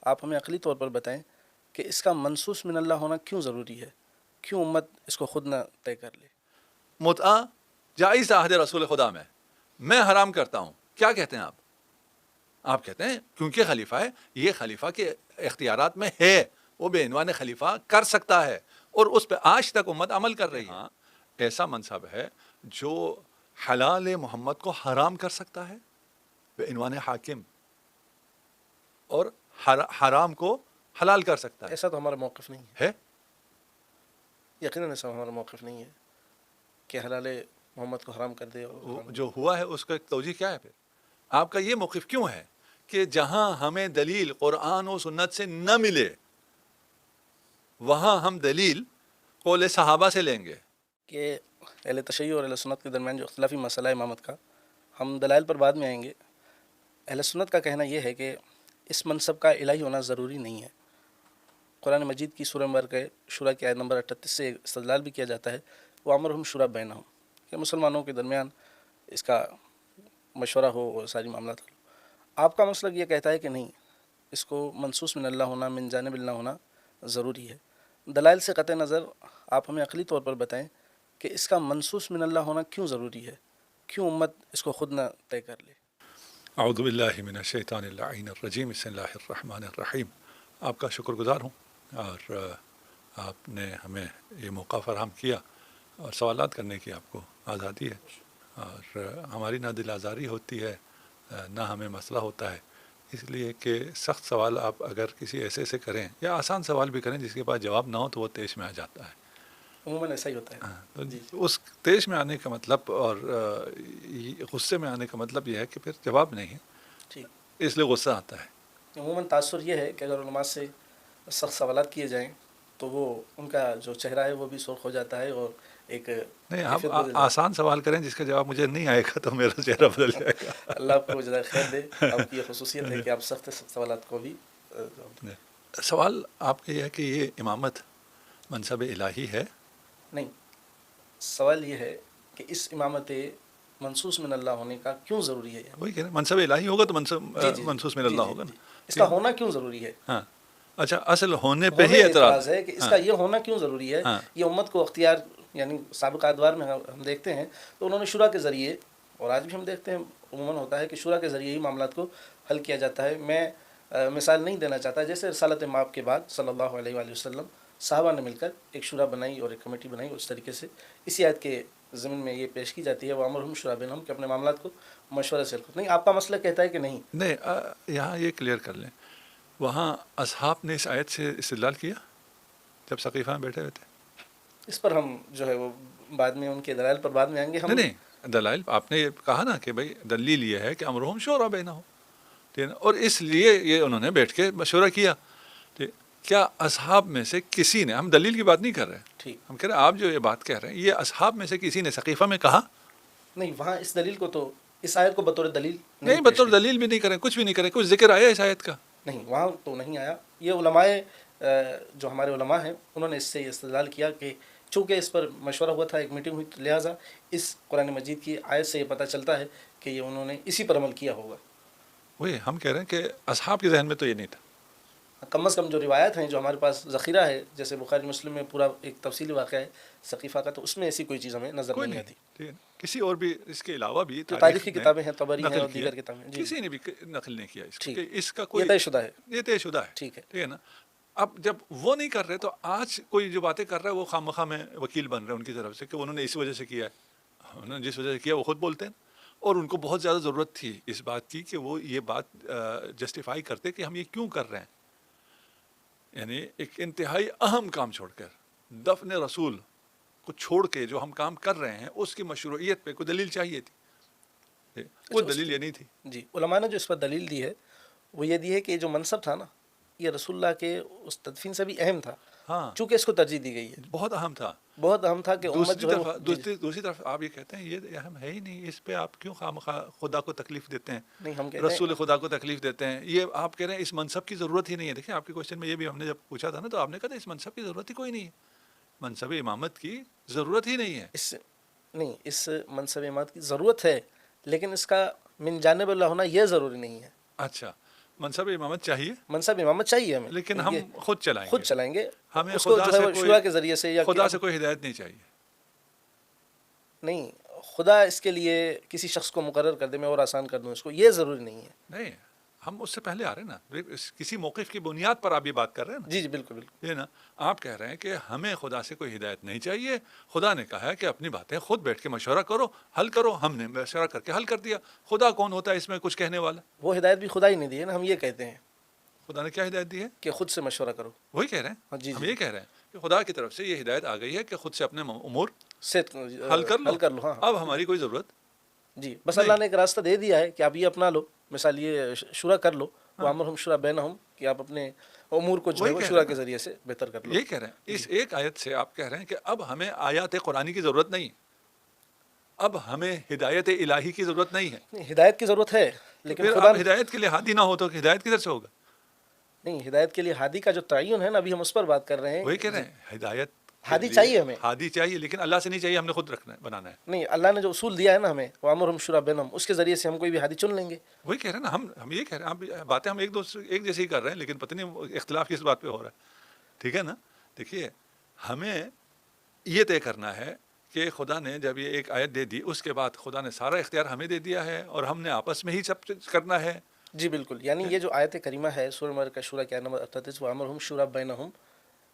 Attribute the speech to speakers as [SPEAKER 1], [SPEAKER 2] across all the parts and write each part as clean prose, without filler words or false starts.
[SPEAKER 1] آپ ہمیں عقلی طور پر بتائیں کہ اس کا منصوص من اللہ ہونا کیوں ضروری ہے، کیوں امت اس کو خود نہ طے کر لے؟
[SPEAKER 2] متعہ جائز عہد رسول خدا میں حرام کرتا ہوں، کیا کہتے ہیں آپ کہتے ہیں کیونکہ خلیفہ ہے، یہ خلیفہ کے اختیارات میں ہے، وہ بے عنوان خلیفہ کر سکتا ہے، اور اس پہ آج تک امت عمل کر رہی ہے۔ ایسا منصب ہے جو حلال محمد کو حرام کر سکتا ہے بے عنوان حاکم، اور حرام کو حلال کر سکتا ہے۔
[SPEAKER 1] ایسا تو ہمارا موقف نہیں
[SPEAKER 2] ہے
[SPEAKER 1] یقیناً ایسا ہمارا موقف نہیں ہے کہ حلال محمد کو حرام کر دے۔
[SPEAKER 2] جو ہوا ہے اس کا توجیہ کیا ہے؟ پھر آپ کا یہ موقف کیوں ہے کہ جہاں ہمیں دلیل قرآن و سنت سے نہ ملے وہاں ہم دلیل قول صحابہ سے لیں گے؟
[SPEAKER 1] کہ اہل تشیع اور اہل سنت کے درمیان جو اختلافی مسئلہ ہے امامت کا، ہم دلائل پر بعد میں آئیں گے۔ اہل سنت کا کہنا یہ ہے کہ اس منصب کا الہی ہونا ضروری نہیں ہے۔ قرآن مجید کی سورہ نمبر کے شورا کی آیت نمبر 38 سے استدلال بھی کیا جاتا ہے، وَأَمْرُهُمْ شُورَىٰ بَيْنَهُمْ، کہ مسلمانوں کے درمیان اس کا مشورہ ہو اور ساری معاملات ہو۔ آپ کا مسلک یہ کہتا ہے کہ نہیں، اس کو منصوص من اللہ ہونا، من جانب اللہ ہونا ضروری ہے۔ دلائل سے قطع نظر آپ ہمیں عقلی طور پر بتائیں کہ اس کا منصوص من اللہ ہونا کیوں ضروری ہے، کیوں امت اس کو خود نہ طے کر لے؟
[SPEAKER 2] اعوذ باللہ من الشیطان اللعین الرجیم، بسم اللہ الرحمن الرحیم۔ آپ کا شکر گزار ہوں، اور آپ نے ہمیں یہ موقع فراہم کیا اور سوالات کرنے کی آپ کو آزادی ہے، اور ہماری نہ دل آزاری ہوتی ہے نہ ہمیں مسئلہ ہوتا ہے، اس لیے کہ سخت سوال آپ اگر کسی ایسے سے کریں یا آسان سوال بھی کریں جس کے پاس جواب نہ ہو تو وہ طیش میں آ جاتا ہے۔
[SPEAKER 1] عموماً ایسا ہی ہوتا ہے۔
[SPEAKER 2] تو اس طیش میں آنے کا مطلب اور غصے میں آنے کا مطلب یہ ہے کہ پھر جواب نہیں ہے،
[SPEAKER 1] ٹھیک،
[SPEAKER 2] اس لیے غصہ آتا ہے۔
[SPEAKER 1] عموماً تاثر یہ ہے کہ اگر علماء سے سخت سوالات کیے جائیں تو وہ ان کا جو چہرہ ہے وہ بھی سرخ ہو جاتا ہے، اور ایک
[SPEAKER 2] نہیں، آپ آسان سوال کریں جس کا جواب مجھے نہیں آئے گا تو میرا چہرہ بدل جائے گا۔
[SPEAKER 1] اللہ آپ کو جزائے خیر دے۔ آپ کی یہ خصوصیت ہے کہ آپ سخت سوالات کو بھی
[SPEAKER 2] سوال آپ کا یہ ہے کہ یہ امامت منصب الہی ہے؟
[SPEAKER 1] نہیں، سوال یہ ہے کہ اس امامت منصوص من اللہ ہونے کا کیوں ضروری ہے؟
[SPEAKER 2] وہی کہہ رہے ہیں، منصب الہی ہوگا تو منصوص من اللہ ہوگا نا۔
[SPEAKER 1] اس کا ہونا کیوں ضروری ہے؟
[SPEAKER 2] ہاں، اچھا، اصل ہونے پہ ہی اعتراض
[SPEAKER 1] ہے کہ اس کا یہ ہونا کیوں ضروری ہے۔ یہ امت کو اختیار، یعنی سابقہ ادوار میں ہم دیکھتے ہیں تو انہوں نے شورا کے ذریعے، اور آج بھی ہم دیکھتے ہیں عموماً ہوتا ہے کہ شورا کے ذریعے ہی معاملات کو حل کیا جاتا ہے۔ میں مثال نہیں دینا چاہتا، جیسے رسالت مآب کے بعد صلی اللہ علیہ وآلہ وسلم صحابہ نے مل کر ایک شورا بنائی اور ایک کمیٹی بنائی، اس طریقے سے اسی آیت کے ضمن میں یہ پیش کی جاتی ہے وَأَمْرُهُمْ شُورَىٰ بَيْنَهُمْ، کہ اپنے معاملات کو مشورے سے نہیں۔ آپ کا مسئلہ کہتا ہے کہ نہیں،
[SPEAKER 2] یہاں یہ کلیئر کر لیں، وہاں اصحاب نے اس آیت سے استدلال کیا جب سقیفہ میں بیٹھے ہوئے تھے؟
[SPEAKER 1] اس پر ہم جو ہے وہ بعد میں ان کے دلائل پر بعد میں آئیں گے۔ ہم
[SPEAKER 2] نہیں، دلائل آپ نے یہ کہا نا کہ بھائی دلیل یہ ہے کہ امرہم شورا بینہم، ٹھیک ہے، اور اس لیے یہ انہوں نے بیٹھ کے مشورہ کیا۔ کیا اصحاب میں سے کسی نے، ہم دلیل کی بات نہیں کر رہے،
[SPEAKER 1] ٹھیک،
[SPEAKER 2] ہم کہہ رہے ہیں آپ جو یہ بات کہہ رہے ہیں یہ اصحاب میں سے کسی نے سقیفہ میں کہا؟
[SPEAKER 1] نہیں، وہاں اس دلیل کو تو، اس آیت کو بطور دلیل
[SPEAKER 2] نہیں، بطور دلیل بھی نہیں کریں، کچھ بھی نہیں کریں، کچھ ذکر آیا اس آیت کا؟
[SPEAKER 1] نہیں، وہاں تو نہیں آیا۔ یہ علماء جو ہمارے علماء ہیں انہوں نے اس سے استدلال کیا کہ چونکہ اس پر مشورہ ہوا تھا، ایک میٹنگ ہوئی، لہٰذا اس قرآن مجید کی آیت سے یہ پتہ چلتا ہے کہ یہ انہوں نے اسی پر عمل کیا ہوگا۔
[SPEAKER 2] وہی ہم کہہ رہے ہیں کہ اصحاب کے ذہن میں تو یہ نہیں تھا۔
[SPEAKER 1] کم از کم جو روایت ہیں جو ہمارے پاس ذخیرہ ہے، جیسے بخاری مسلم میں پورا ایک تفصیلی واقعہ ہے سقیفہ کا، تو اس میں ایسی کوئی چیز ہمیں نظر نہیں آتی۔
[SPEAKER 2] ٹھیک ہے، کسی اور بھی اس کے علاوہ بھی
[SPEAKER 1] جو تاریخی کتابیں ہیں، طبری ہیں اور دیگر کتابیں،
[SPEAKER 2] کسی نے بھی نقل نہیں کیا اس کا،
[SPEAKER 1] یہ طے شدہ ہے،
[SPEAKER 2] یہ طے شدہ ہے،
[SPEAKER 1] ٹھیک
[SPEAKER 2] ہے نا۔ اب جب وہ نہیں کر رہے تو آج کوئی جو باتیں کر رہا ہے وہ خامخواہ میں وکیل بن رہے ہیں ان کی طرف سے کہ انہوں نے اس وجہ سے کیا ہے، انہوں نے جس وجہ سے کیا وہ خود بولتے ہیں، اور ان کو بہت زیادہ ضرورت تھی اس بات کی کہ وہ یہ بات جسٹیفائی کرتے کہ ہم یہ کیوں کر رہے ہیں، یعنی ایک انتہائی اہم کام چھوڑ کر، دفن رسول کو چھوڑ کے جو ہم کام کر رہے ہیں اس کی مشروعیت پہ کوئی دلیل چاہیے تھی، وہ دلیل یہ نہیں تھی۔
[SPEAKER 1] جی، علماء نے جو اس پر دلیل دی ہے وہ یہ دی ہے کہ یہ جو منصب تھا نا، یہ رسول اللہ کے اس تدفین سے بھی اہم تھا،
[SPEAKER 2] ہاں،
[SPEAKER 1] چونکہ اس کو ترجیح دی گئی ہے،
[SPEAKER 2] بہت اہم تھا،
[SPEAKER 1] بہت اہم تھا کہ امت جو ہے
[SPEAKER 2] دوسری طرف آپ یہ کہتے ہیں یہ اہم ہے ہی نہیں، اس پہ آپ کیوں خامخواہ خدا کو تکلیف دیتے ہیں،
[SPEAKER 1] نہیں، ہم کہتے ہیں
[SPEAKER 2] رسول خدا کو تکلیف دیتے ہیں، یہ آپ کہہ رہے ہیں اس منصب کی ضرورت ہی نہیں ہے۔ دیکھیں آپ کے کوشچن میں یہ بھی ہم نے جب پوچھا تھا نا تو آپ نے کہا تھا اس منصب کی ضرورت ہی کوئی نہیں ہے، منصب امامت کی ضرورت ہی نہیں ہے۔
[SPEAKER 1] اس منصب امامت کی ضرورت ہے، لیکن اس کا من جانب اللہ ہونا یہ ضروری نہیں ہے۔
[SPEAKER 2] اچھا، منصب امامت چاہیے
[SPEAKER 1] منصب امامت چاہیے ہمیں،
[SPEAKER 2] لیکن ہم خود چلائیں
[SPEAKER 1] خود
[SPEAKER 2] گے.
[SPEAKER 1] چلائیں گے.
[SPEAKER 2] ہمیں
[SPEAKER 1] اس کو
[SPEAKER 2] خدا
[SPEAKER 1] جو
[SPEAKER 2] سے
[SPEAKER 1] ہے وہ
[SPEAKER 2] کوئی
[SPEAKER 1] شورا کے ذریعے سے یا
[SPEAKER 2] خدا سے کوئی ہدایت نہیں چاہیے.
[SPEAKER 1] نہیں، خدا اس کے لیے کسی شخص کو مقرر کر دے میں اور آسان کر دوں اس کو، یہ ضروری نہیں ہے.
[SPEAKER 2] نہیں، ہم اس سے پہلے آ رہے ہیں نا، کسی موقف کی بنیاد پر آپ یہ بات کر رہے ہیں نا.
[SPEAKER 1] جی جی بالکل بالکل.
[SPEAKER 2] یہ نا آپ کہہ رہے ہیں کہ ہمیں خدا سے کوئی ہدایت نہیں چاہیے، خدا نے کہا ہے کہ اپنی باتیں خود بیٹھ کے مشورہ کرو، حل کرو. ہم نے مشورہ کر کے حل کر دیا. خدا کون ہوتا ہے اس میں کچھ کہنے والا؟
[SPEAKER 1] وہ ہدایت بھی خدا ہی نہیں دی ہے نا، ہم یہ کہتے ہیں
[SPEAKER 2] خدا نے کیا ہدایت دی ہے؟
[SPEAKER 1] کہ خود سے مشورہ کرو.
[SPEAKER 2] وہی کہہ رہے ہیں.
[SPEAKER 1] ہاں جی
[SPEAKER 2] ہم
[SPEAKER 1] جی
[SPEAKER 2] یہ کہہ رہے ہیں کہ خدا کی طرف سے یہ ہدایت آ گئی ہے کہ خود سے اپنے امور
[SPEAKER 1] سے
[SPEAKER 2] حل کر
[SPEAKER 1] حل کر لو. ہاں
[SPEAKER 2] اب ہماری کوئی ضرورت
[SPEAKER 1] جی، بس
[SPEAKER 2] نہیں.
[SPEAKER 1] اللہ نے ایک راستہ دے دیا ہے کہ آپ یہ اپنا لو. مثال یہ شورا کر لو، وہ امرہم شورا بینہم، کہ آپ اپنے امور کو جو ہے
[SPEAKER 2] وہی
[SPEAKER 1] وہ
[SPEAKER 2] کہہ
[SPEAKER 1] شورا
[SPEAKER 2] رہے
[SPEAKER 1] کے
[SPEAKER 2] ہیں
[SPEAKER 1] ذریعے سے بہتر کر لو.
[SPEAKER 2] یہی کہہ رہے ہیں. اس ایک آیت سے آپ کہہ رہے ہیں کہ اب ہمیں آیات قرآنی کی ضرورت نہیں، اب ہمیں ہدایت الہی کی ضرورت نہیں ہے.
[SPEAKER 1] نہیں، ہدایت کی ضرورت ہے لیکن
[SPEAKER 2] پھر
[SPEAKER 1] خدا
[SPEAKER 2] آپ ہدایت کے لیے ہادی نہ ہو تو ہدایت کدھر سے ہوگا؟
[SPEAKER 1] نہیں، ہدایت کے لیے ہادی کا جو تعین ہے نا، ابھی ہم اس پر بات کر رہے ہیں.
[SPEAKER 2] وہی کہہ رہے ہیں ہدایت کے
[SPEAKER 1] ہادی
[SPEAKER 2] لیے
[SPEAKER 1] چاہیے ہمیں.
[SPEAKER 2] ہادی چاہیے، لیکن اللہ سے نہیں چاہیے، ہم نے خود رکھنا ہے، بنانا ہے.
[SPEAKER 1] نہیں، اللہ نے جو اصول دیا ہے نا ہمیں، وہ امرہم شورا بینہم، اس کے ذریعے سے ہم کوئی بھی ہادی چن لیں گے.
[SPEAKER 2] وہی کہہ رہے ہیں نا. ہم یہ کہہ رہے ہیں، آپ باتیں ہم ایک جیسے ہی کر رہے ہیں، لیکن پتہ نہیں اختلاف کس بات پہ ہو رہا ہے. ٹھیک ہے نا. دیکھیے، ہمیں یہ طے کرنا ہے کہ خدا نے جب یہ ایک آیت دے دی، اس کے بعد خدا نے سارا اختیار ہمیں دے دیا ہے اور ہم نے آپس میں ہی سب کرنا ہے.
[SPEAKER 1] جی بالکل. یعنی یہ جو آیت کریمہ ہے سورہ مرکہ شورا کے نمبر 38، وہ امرہم شورا بینہم،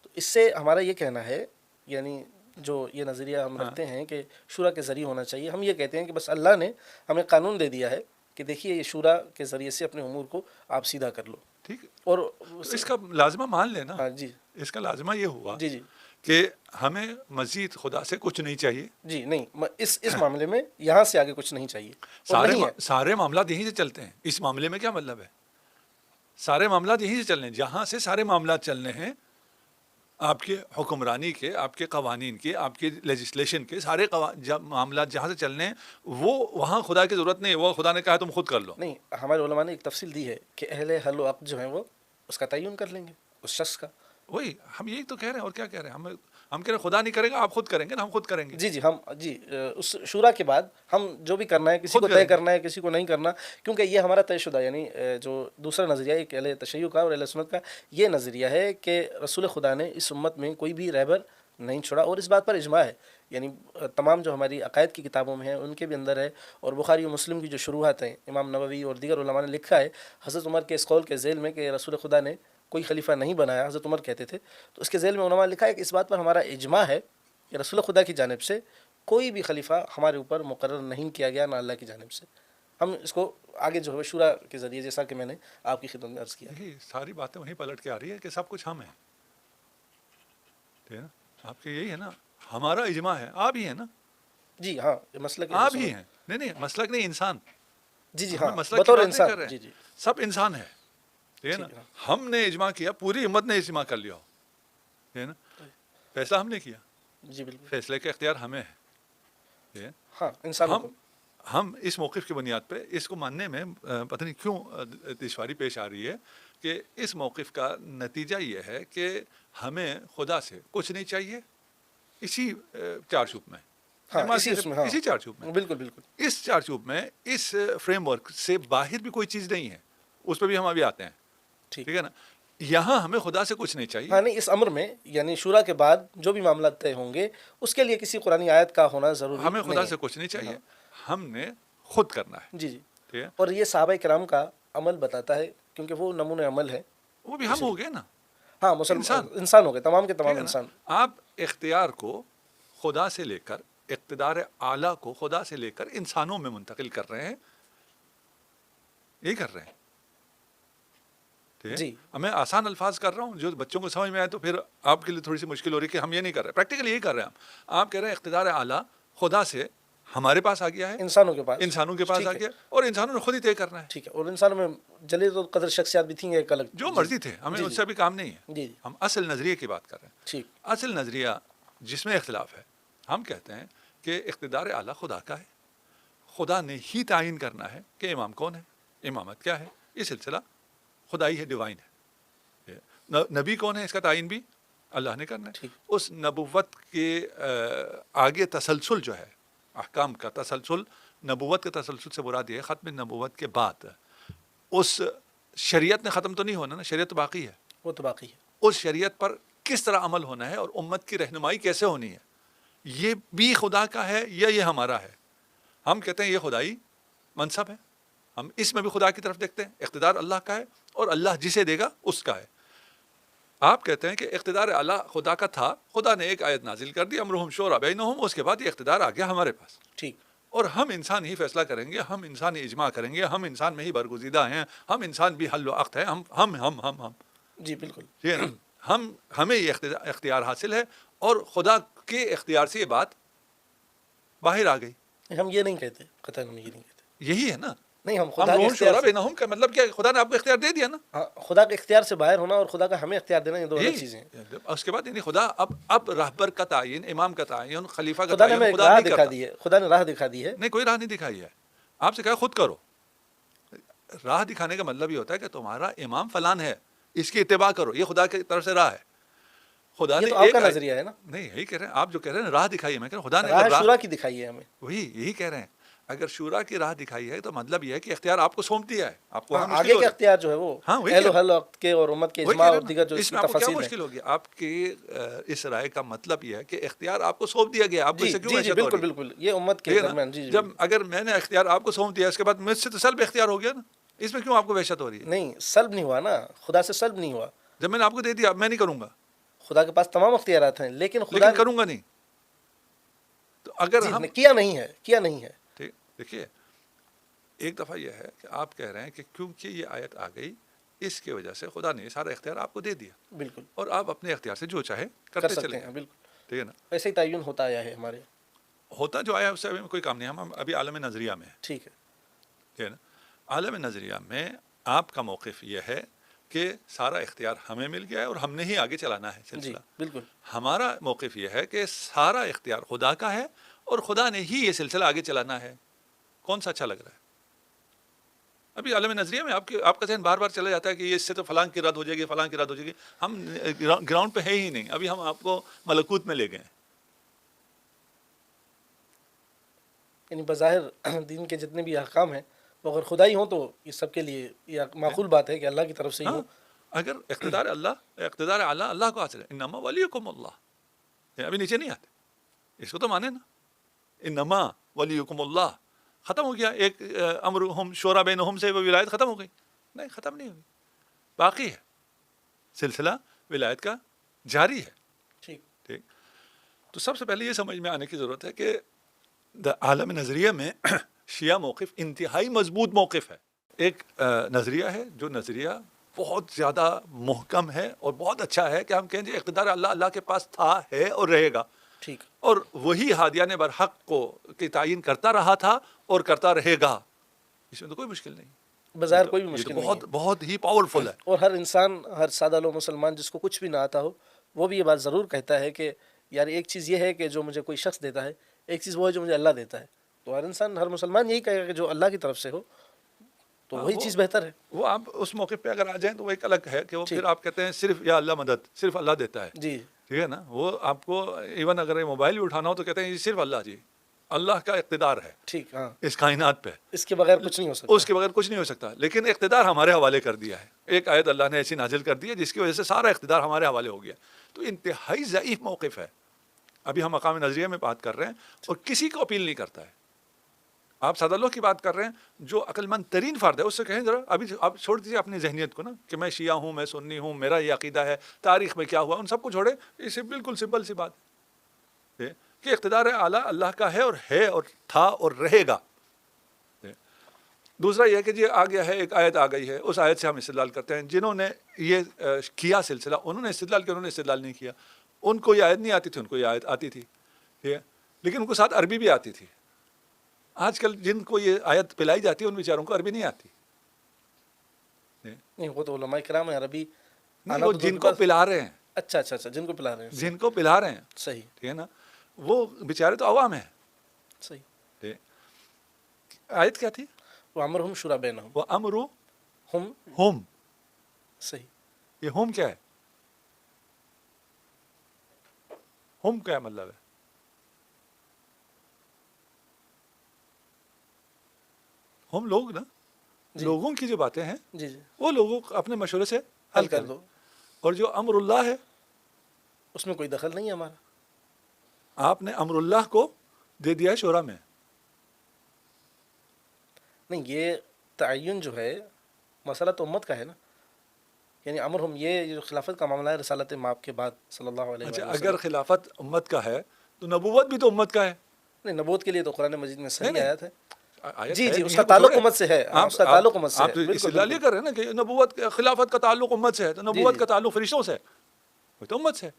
[SPEAKER 1] تو اس سے ہمارا یہ کہنا ہے، یعنی جو یہ نظریہ ہم رکھتے ہیں کہ شورا کے ذریعے ہونا چاہیے، ہم یہ کہتے ہیں کہ بس اللہ نے ہمیں قانون دے دیا ہے کہ دیکھیے یہ شورا کے ذریعے سے اپنے امور کو آپ سیدھا کر لو.
[SPEAKER 2] ٹھیک ہے.
[SPEAKER 1] اور
[SPEAKER 2] تو اس کا لازمہ مان لینا.
[SPEAKER 1] ہاں جی
[SPEAKER 2] اس کا لازمہ یہ ہوا
[SPEAKER 1] جی جی
[SPEAKER 2] کہ ہمیں مزید خدا سے کچھ نہیں چاہیے.
[SPEAKER 1] جی. نہیں، اس معاملے میں یہاں سے آگے کچھ نہیں چاہیے. اور نہیں ہے.
[SPEAKER 2] سارے معاملات یہیں سے چلتے ہیں. اس معاملے میں کیا مطلب ہے؟ سارے معاملات یہیں سے چلنے ہیں. جہاں سے سارے معاملات چلنے ہیں، آپ کے حکمرانی کے، آپ کے قوانین کے، آپ کے لیجسلیشن کے سارے معاملات جہاں سے چلنے ہیں، وہ وہاں خدا کی ضرورت نہیں ہے. وہ خدا نے کہا تم خود کر لو.
[SPEAKER 1] نہیں، ہمارے علماء نے ایک تفصیل دی ہے کہ اہل حل و عقد جو ہیں وہ اس کا تعین کر لیں گے، اس شخص کا.
[SPEAKER 2] وہی ہم یہی تو کہہ رہے ہیں. اور کیا کہہ رہے ہیں؟ ہم کہہ رہے ہیں خدا نہیں کرے گا، آپ خود کریں گے نا. ہم خود کریں گے.
[SPEAKER 1] جی جی. ہم جی اس شورا کے بعد ہم جو بھی کرنا ہے، کسی
[SPEAKER 2] خود
[SPEAKER 1] کو طے
[SPEAKER 2] کریں گے.
[SPEAKER 1] کرنا ہے، کسی کو نہیں کرنا، کیونکہ یہ ہمارا طے شدہ، یعنی جو دوسرا نظریہ ایک اہل تشیع کا اور اہل سنت کا یہ نظریہ ہے کہ رسول خدا نے اس امت میں کوئی بھی رہبر نہیں چھوڑا، اور اس بات پر اجماع ہے. یعنی تمام جو ہماری عقائد کی کتابوں میں ہیں ان کے بھی اندر ہے، اور بخاری و مسلم کی جو شروحات ہیں، امام نووی اور دیگر علماء نے لکھا ہے حضرت عمر کے اس قول کے ذیل میں کہ رسول خدا نے کوئی خلیفہ نہیں بنایا، حضرت عمر کہتے تھے. تو اس کے ذیل میں علماء نے لکھا ہے کہ اس بات پر ہمارا اجماع ہے کہ رسول خدا کی جانب سے کوئی بھی خلیفہ ہمارے اوپر مقرر نہیں کیا گیا، نہ اللہ کی جانب سے. ہم اس کو آگے جو ہے شورا کے ذریعے، جیسا کہ میں نے آپ کی خدمت میں عرض کیا.
[SPEAKER 2] یہی ساری باتیں وہیں پلٹ کے آ رہی ہے کہ سب کچھ ہم ہیں. ٹھیک ہے نا. آپ کے یہی ہے نا. ہمارا اجماع ہے. آپ ہی ہیں نا.
[SPEAKER 1] جی ہاں، مسلک
[SPEAKER 2] آپ ہی ہیں. نہیں مسلک نہیں، انسان.
[SPEAKER 1] جی جی
[SPEAKER 2] ہم
[SPEAKER 1] ہاں،
[SPEAKER 2] مسلک کی
[SPEAKER 1] بطور
[SPEAKER 2] بات نہیں
[SPEAKER 1] انسان.
[SPEAKER 2] کر رہے ہیں.
[SPEAKER 1] جی جی
[SPEAKER 2] سب انسان ہے. ٹھیک ہے نا. ہم نے اجماع کیا، پوری امت نے اجماع کر لیا ہو. ٹھیک ہے نا. فیصلہ ہم نے کیا.
[SPEAKER 1] جی بالکل.
[SPEAKER 2] فیصلے کا اختیار ہمیں ہے. ٹھیک ہے.
[SPEAKER 1] ہاں، انسانوں کو.
[SPEAKER 2] ہم اس موقف کی بنیاد پہ اس کو ماننے میں پتہ نہیں کیوں دشواری پیش آ رہی ہے کہ اس موقف کا نتیجہ یہ ہے کہ ہمیں خدا سے کچھ نہیں چاہیے. اسی چارچوب میں،
[SPEAKER 1] ہاں،
[SPEAKER 2] اسی چارچوب میں،
[SPEAKER 1] بالکل بالکل.
[SPEAKER 2] اس چارچوب میں، اس فریم ورک سے باہر بھی کوئی چیز نہیں ہے. اس پہ بھی ہم ابھی آتے ہیں. ٹھیک ہے نا. یہاں ہمیں خدا سے کچھ نہیں چاہیے.
[SPEAKER 1] ہاں، نہیں، اس امر میں یعنی شورا کے بعد جو بھی معاملات طے ہوں گے اس کے لیے کسی قرآنی آیت کا ہونا ضروری نہیں ہے.
[SPEAKER 2] ہمیں خدا سے کچھ نہیں چاہیے. ہم نے خود کرنا ہے.
[SPEAKER 1] جی جی.
[SPEAKER 2] ٹھیک ہے.
[SPEAKER 1] اور یہ صحابہ کرام کا عمل بتاتا ہے، کیونکہ وہ نمونہ عمل ہے.
[SPEAKER 2] وہ بھی ہم ہو گئے نا.
[SPEAKER 1] ہاں، انسان ہو گئے، تمام کے تمام انسان.
[SPEAKER 2] آپ اختیار کو خدا سے لے کر، اقتدار اعلیٰ کو خدا سے لے کر انسانوں میں منتقل کر رہے ہیں. یہی کر رہے ہیں.
[SPEAKER 1] جی.
[SPEAKER 2] میں آسان الفاظ کر رہا ہوں، جو بچوں کو سمجھ میں آئے تو پھر آپ کے لیے تھوڑی سی مشکل ہو رہی ہے کہ ہم یہ نہیں کر رہے. پریکٹیکلی یہی کر رہے ہیں ہم. آپ کہہ رہے ہیں اقتدار اعلیٰ خدا سے ہمارے پاس آ گیا ہے،
[SPEAKER 1] انسانوں کے پاس
[SPEAKER 2] آ گیا، اور انسانوں نے خود ہی طے کرنا ہے.
[SPEAKER 1] ٹھیک ہے. اور انسانوں میں جلیل القدر شخصیات بھی تھیں، ایک الگ
[SPEAKER 2] جو مرضی تھے. ہمیں اس سے بھی کام نہیں ہے.
[SPEAKER 1] جی.
[SPEAKER 2] ہم اصل نظریے کی بات کر رہے ہیں.
[SPEAKER 1] ٹھیک.
[SPEAKER 2] اصل نظریہ جس میں اختلاف ہے، ہم کہتے ہیں کہ اقتدار اعلیٰ خدا کا ہے. خدا نے ہی تعین کرنا ہے کہ امام کون ہے، امامت کیا ہے. یہ سلسلہ خدائی ہے، ڈیوائن ہے. نبی کون ہے، اس کا تعین بھی اللہ نے کرنا ہے. اس نبوت کے آگے تسلسل جو ہے، احکام کا تسلسل، نبوت کے تسلسل سے مراد یہ ہے ختم نبوت کے بعد اس شریعت نے ختم تو نہیں ہونا نا, شریعت تو باقی ہے.
[SPEAKER 1] وہ تو باقی ہے.
[SPEAKER 2] اس شریعت پر کس طرح عمل ہونا ہے اور امت کی رہنمائی کیسے ہونی ہے, یہ بھی خدا کا ہے یا یہ ہمارا ہے. ہم کہتے ہیں یہ خدائی منصب ہے, ہم اس میں بھی خدا کی طرف دیکھتے ہیں. اقتدار اللہ کا ہے اور اللہ جسے دے گا اس کا ہے. آپ کہتے ہیں کہ اقتدار اعلیٰ خدا کا تھا, خدا نے ایک آیت نازل کر دی امرہم شورا بینہم, اس کے بعد یہ اقتدار آ گیا ہمارے پاس,
[SPEAKER 1] ٹھیک.
[SPEAKER 2] اور ہم انسان ہی فیصلہ کریں گے, ہم انسان ہی اجماع کریں گے, ہم انسان میں ہی برگزیدہ ہیں, ہم انسان بھی حل و عقد ہیں, ہم
[SPEAKER 1] جی بالکل.
[SPEAKER 2] ٹھیک ہے نا, ہمیں یہ اختیار حاصل ہے, اور خدا کے اختیار سے یہ بات باہر آ گئی.
[SPEAKER 1] ہم یہ نہیں کہتے, قطعاً ہم یہ نہیں کہتے.
[SPEAKER 2] یہی ہے نا,
[SPEAKER 1] نہیں, ہم
[SPEAKER 2] ہم
[SPEAKER 1] خدا کے
[SPEAKER 2] روم
[SPEAKER 1] اختیار
[SPEAKER 2] شورا
[SPEAKER 1] سے,
[SPEAKER 2] بینہم کا مطلب کیا ہے, خدا نے آپ کو اختیار دے دیا نا.
[SPEAKER 1] ہاں, خدا کے اختیار سے باہر ہونا اور خدا کا ہمیں اختیار دینا, یہ دو الگ
[SPEAKER 2] یہی
[SPEAKER 1] چیزیں ہیں.
[SPEAKER 2] اس کے بعد یعنی خدا اب رہبر کا تعین, امام کا تعین, خلیفہ کا
[SPEAKER 1] خدا نے
[SPEAKER 2] تعین
[SPEAKER 1] ہمیں ایک
[SPEAKER 2] خدا
[SPEAKER 1] راہ
[SPEAKER 2] نہیں
[SPEAKER 1] دکھا
[SPEAKER 2] کرتا.
[SPEAKER 1] دی ہے, خدا نے راہ دکھا دی ہے.
[SPEAKER 2] نہیں, کوئی راہ نہیں دکھائی ہے, آپ سے کہا خود کرو. راہ دکھانے کا مطلب یہ ہوتا ہے کہ تمہارا امام فلان ہے, اس کی اتباع کرو, یہ خدا کی طرف سے راہ ہے. خدا
[SPEAKER 1] یہ
[SPEAKER 2] نے
[SPEAKER 1] تو آپ
[SPEAKER 2] ایک
[SPEAKER 1] کا نظریہ ہے نا,
[SPEAKER 2] نہیں, یہی کہہ رہے ہیں آپ جو کہہ رہے ہیں راہ دکھائی ہے, میں کہہ رہا ہوں خدا نے
[SPEAKER 1] راہ
[SPEAKER 2] اگر
[SPEAKER 1] شورا کی دکھائی ہے ہمیں.
[SPEAKER 2] وہی یہی کہہ رہے ہیں, اگر شورا کی راہ دکھائی ہے تو مطلب یہ ہے کہ اختیار آپ کو سونپ دیا ہے, آپ کو
[SPEAKER 1] ہاں,
[SPEAKER 2] وہاں مشکل
[SPEAKER 1] آگے
[SPEAKER 2] ہو
[SPEAKER 1] کا
[SPEAKER 2] رہی ہے.
[SPEAKER 1] اختیار جو ہے وہ
[SPEAKER 2] ہاں, وہی
[SPEAKER 1] اہل و
[SPEAKER 2] کہہ
[SPEAKER 1] حل وقت کے اور امت کے
[SPEAKER 2] وہی
[SPEAKER 1] اجماع
[SPEAKER 2] کہہ
[SPEAKER 1] اور
[SPEAKER 2] رہے
[SPEAKER 1] دیگر جو
[SPEAKER 2] ہیں,
[SPEAKER 1] اس
[SPEAKER 2] اس
[SPEAKER 1] کی
[SPEAKER 2] میں آپ کو کیا
[SPEAKER 1] تفاصیل ہے.
[SPEAKER 2] مشکل ہوگی, آپ کی اس رائے کا مطلب یہ ہے کہ اختیار آپ کو سونپ دیا گیا, آپ کو
[SPEAKER 1] جی
[SPEAKER 2] اس سے کیوں
[SPEAKER 1] جی جی,
[SPEAKER 2] وحشت ہو
[SPEAKER 1] بالکل
[SPEAKER 2] رہی ہے؟
[SPEAKER 1] بالکل, یہ امت کے
[SPEAKER 2] ٹھیک ہے نا,
[SPEAKER 1] درمیان. جی جی,
[SPEAKER 2] جب اگر میں نے اختیار آپ کو سونپ دیا, اس کے بعد مجھ سے تو سلب اختیار ہو گیا نا, اس میں کیوں آپ کو وحشت ہو رہی ہے؟
[SPEAKER 1] نہیں, سلب نہیں ہوا نا, خدا سے سلب نہیں ہوا.
[SPEAKER 2] جب میں نے آپ کو دے دیا, میں نہیں کروں گا,
[SPEAKER 1] خدا کے پاس تمام اختیارات ہیں, لیکن خدا
[SPEAKER 2] لیکن کروں گا نہیں. تو اگر
[SPEAKER 1] جی
[SPEAKER 2] ہم
[SPEAKER 1] کیا نہیں ہے, کیا نہیں ہے.
[SPEAKER 2] ٹھیک, دیکھیے ایک دفعہ یہ ہے کہ آپ کہہ رہے ہیں کہ کیونکہ یہ آیت آ گئی اس کی وجہ سے خدا نے سارا اختیار آپ کو دے دیا,
[SPEAKER 1] بالکل
[SPEAKER 2] اور آپ اپنے اختیار سے جو چاہے
[SPEAKER 1] کر
[SPEAKER 2] کرتے
[SPEAKER 1] سکتے
[SPEAKER 2] چلے
[SPEAKER 1] ہیں.
[SPEAKER 2] جائیں.
[SPEAKER 1] بالکل
[SPEAKER 2] ٹھیک ہے نا,
[SPEAKER 1] ایسے ہی تعین ہوتا آیا ہے ہمارے.
[SPEAKER 2] ہوتا جو آیا اس سے ابھی کوئی کام نہیں, ہم ابھی عالم نظریہ میں ہیں.
[SPEAKER 1] ٹھیک ہے.
[SPEAKER 2] ٹھیک ہے نا, عالم نظریہ میں آپ کا موقف یہ ہے کہ سارا اختیار ہمیں مل گیا ہے اور ہم نے ہی آگے چلانا ہے
[SPEAKER 1] جی
[SPEAKER 2] سلسلہ.
[SPEAKER 1] بالکل.
[SPEAKER 2] ہمارا موقف یہ ہے کہ سارا اختیار خدا کا ہے اور خدا نے ہی یہ سلسلہ آگے چلانا ہے. کون سا اچھا لگ رہا ہے؟ ابھی عالم نظریہ میں آپ کا ذہن بار بار چلا جاتا ہے کہ یہ اس سے تو فلاں کی رد ہو جائے گی, فلاں کی رد ہو جائے گی. ہم گراؤنڈ پہ ہے ہی نہیں, ابھی ہم آپ کو ملکوت میں لے گئے ہیں.
[SPEAKER 1] یعنی بظاہر دین کے جتنے بھی احکام ہیں وہ اگر خدائی ہوں تو یہ سب کے لیے یہ معقول بات ہے کہ اللہ کی طرف سے ہی
[SPEAKER 2] ہاں,
[SPEAKER 1] ہو.
[SPEAKER 2] اگر اقتدار اعلیٰ اللہ کو حاصل ہے, انما ولیکم اللہ, ابھی نیچے نہیں آتے, اس کو تو مانے نا, انما ولیکم اللہ, ختم ہو گیا. ایک امرہم شورا بینہم سے وہ ولایت ختم ہو گئی؟ نہیں, ختم نہیں ہوئی, باقی ہے, سلسلہ ولایت کا جاری ہے.
[SPEAKER 1] ٹھیک.
[SPEAKER 2] ٹھیک, تو سب سے پہلے یہ سمجھ میں آنے کی ضرورت ہے کہ عالم نظریہ میں شیعہ موقف انتہائی مضبوط موقف ہے. ایک نظریہ ہے جو نظریہ بہت زیادہ محکم ہے اور بہت اچھا ہے کہ ہم کہیں جی اقتدار اللہ کے پاس تھا, ہے اور رہے گا,
[SPEAKER 1] ٹھیک.
[SPEAKER 2] اور وہی ہادیان برحق کو کی تعین کرتا رہا تھا اور کرتا رہے گا. اس میں تو کوئی مشکل نہیں,
[SPEAKER 1] بظاہر کوئی بھی
[SPEAKER 2] یہ تو
[SPEAKER 1] مشکل نہیں
[SPEAKER 2] بہت
[SPEAKER 1] ہے.
[SPEAKER 2] بہت ہی پاورفل ہے.
[SPEAKER 1] اور ہر انسان, ہر سادہ لو مسلمان جس کو کچھ بھی نہ آتا ہو, وہ بھی یہ بات ضرور کہتا ہے کہ یار ایک چیز یہ ہے کہ جو مجھے کوئی شخص دیتا ہے, ایک چیز وہ ہے جو مجھے اللہ دیتا ہے. تو ہر انسان, ہر مسلمان یہی کہے گا کہ جو اللہ کی طرف سے ہو تو وہی چیز بہتر ہے.
[SPEAKER 2] وہ آپ اس موقع پہ اگر آ جائیں تو وہ ایک الگ ہے کہ وہ پھر آپ کہتے ہیں صرف یا اللہ مدد, صرف اللہ دیتا ہے.
[SPEAKER 1] جی
[SPEAKER 2] ٹھیک ہے نا, وہ آپ کو ایون اگر موبائل بھی اٹھانا ہو تو کہتے ہیں یہ صرف اللہ, جی اللہ کا اقتدار ہے
[SPEAKER 1] ٹھیک. ہاں,
[SPEAKER 2] اس کائنات پہ,
[SPEAKER 1] اس کے بغیر کچھ نہیں ہو سکتا.
[SPEAKER 2] اس کے بغیر کچھ نہیں ہو سکتا, لیکن اقتدار ہمارے حوالے کر دیا ہے. ایک آیت اللہ نے ایسی نازل کر دی ہے جس کی وجہ سے سارا اقتدار ہمارے حوالے ہو گیا. تو انتہائی ضعیف موقف ہے. ابھی ہم مقام نظریہ میں بات کر رہے ہیں اور کسی کو اپیل نہیں کرتا ہے. آپ سادہ لوگ کی بات کر رہے ہیں, جو عقل مند ترین فرد ہے اس سے کہیں ذرا ابھی آپ چھوڑ دیجیے اپنی ذہنیت کو نا کہ میں شیعہ ہوں, میں سنی ہوں, میرا یہ عقیدہ ہے, تاریخ میں کیا ہوا, ان سب کو چھوڑے. اسے بالکل سمپل سی بات ہے کہ اقتدار اعلیٰ اللہ کا ہے اور تھا اور رہے گا. دوسرا یہ کہ جی آ گیا ہے, ایک آیت آ گئی ہے, اس آیت سے ہم استدلال کرتے ہیں. جنہوں نے یہ کیا سلسلہ انہوں نے استدلال کیا, انہوں نے استدلال نہیں کیا. ان کو یہ آیت نہیں آتی تھی, ان کو یہ آیت آتی تھی, ٹھیک ہے, لیکن ان کو ساتھ عربی بھی آتی تھی. آج کل جن کو یہ آیت پلائی جاتی ہے ان بیچاروں کو عربی نہیں آتی.
[SPEAKER 1] نہیں, وہ تو علماء کرام ہیں, عربی
[SPEAKER 2] نہیں, وہ جن کو پلا رہے ہیں,
[SPEAKER 1] اچھا اچھا اچھا, جن کو پلا رہے ہیں,
[SPEAKER 2] جن کو پلا رہے ہیں,
[SPEAKER 1] صحیح.
[SPEAKER 2] ٹھیک ہے نا, وہ بیچارے تو عوام ہیں.
[SPEAKER 1] صحیح.
[SPEAKER 2] آیت کیا تھی؟
[SPEAKER 1] وَأَمْرُهُمْ شُورَىٰ بَيْنَهُمْ
[SPEAKER 2] وَأَمْرُهُمْ.
[SPEAKER 1] صحیح.
[SPEAKER 2] یہ ہوم کیا ہے؟ ہوم کیا مطلب ہے؟ ہم لوگ نا, لوگوں کی جو باتیں ہیں
[SPEAKER 1] جی جی
[SPEAKER 2] وہ لوگوں کو اپنے مشورے سے
[SPEAKER 1] حل کر دو،
[SPEAKER 2] اور جو امر اللہ ہے
[SPEAKER 1] اس میں کوئی دخل نہیں ہے ہمارا.
[SPEAKER 2] آپ نے امر اللہ کو دے دیا ہے شورا میں.
[SPEAKER 1] نہیں، یہ تعین جو ہے مسئلہ تو امت کا ہے نا. یعنی امر ہم یہ جو خلافت کا معاملہ ہے رسالت مآب کے بعد صلی اللہ علیہ
[SPEAKER 2] اچھا
[SPEAKER 1] وآلہ
[SPEAKER 2] اگر
[SPEAKER 1] وسلم.
[SPEAKER 2] خلافت امت کا ہے تو نبوت بھی تو امت کا ہے.
[SPEAKER 1] نہیں، نبوت کے لیے تو قرآن مجید میں صحیح
[SPEAKER 2] نہیں
[SPEAKER 1] آیات ہے.
[SPEAKER 2] آیت
[SPEAKER 1] جی
[SPEAKER 2] ہے
[SPEAKER 1] جی،
[SPEAKER 2] نہیں
[SPEAKER 1] اس
[SPEAKER 2] ہے
[SPEAKER 1] کا
[SPEAKER 2] تو
[SPEAKER 1] تعلق
[SPEAKER 2] چھوڑے.
[SPEAKER 1] امت سے ہے. ہاں،
[SPEAKER 2] آپ
[SPEAKER 1] اس کا تعلق امت سے
[SPEAKER 2] آپ
[SPEAKER 1] ہے.
[SPEAKER 2] تو
[SPEAKER 1] بالکل
[SPEAKER 2] استدلال یہ
[SPEAKER 1] بالکل.
[SPEAKER 2] کر رہے ہیں نا کہ نبوت خلافت کا تعلق امت سے ہے تو
[SPEAKER 1] جی
[SPEAKER 2] نبوت
[SPEAKER 1] جی،
[SPEAKER 2] کا تعلق فرشتوں سے ہے. وہ تو امت سے ہے.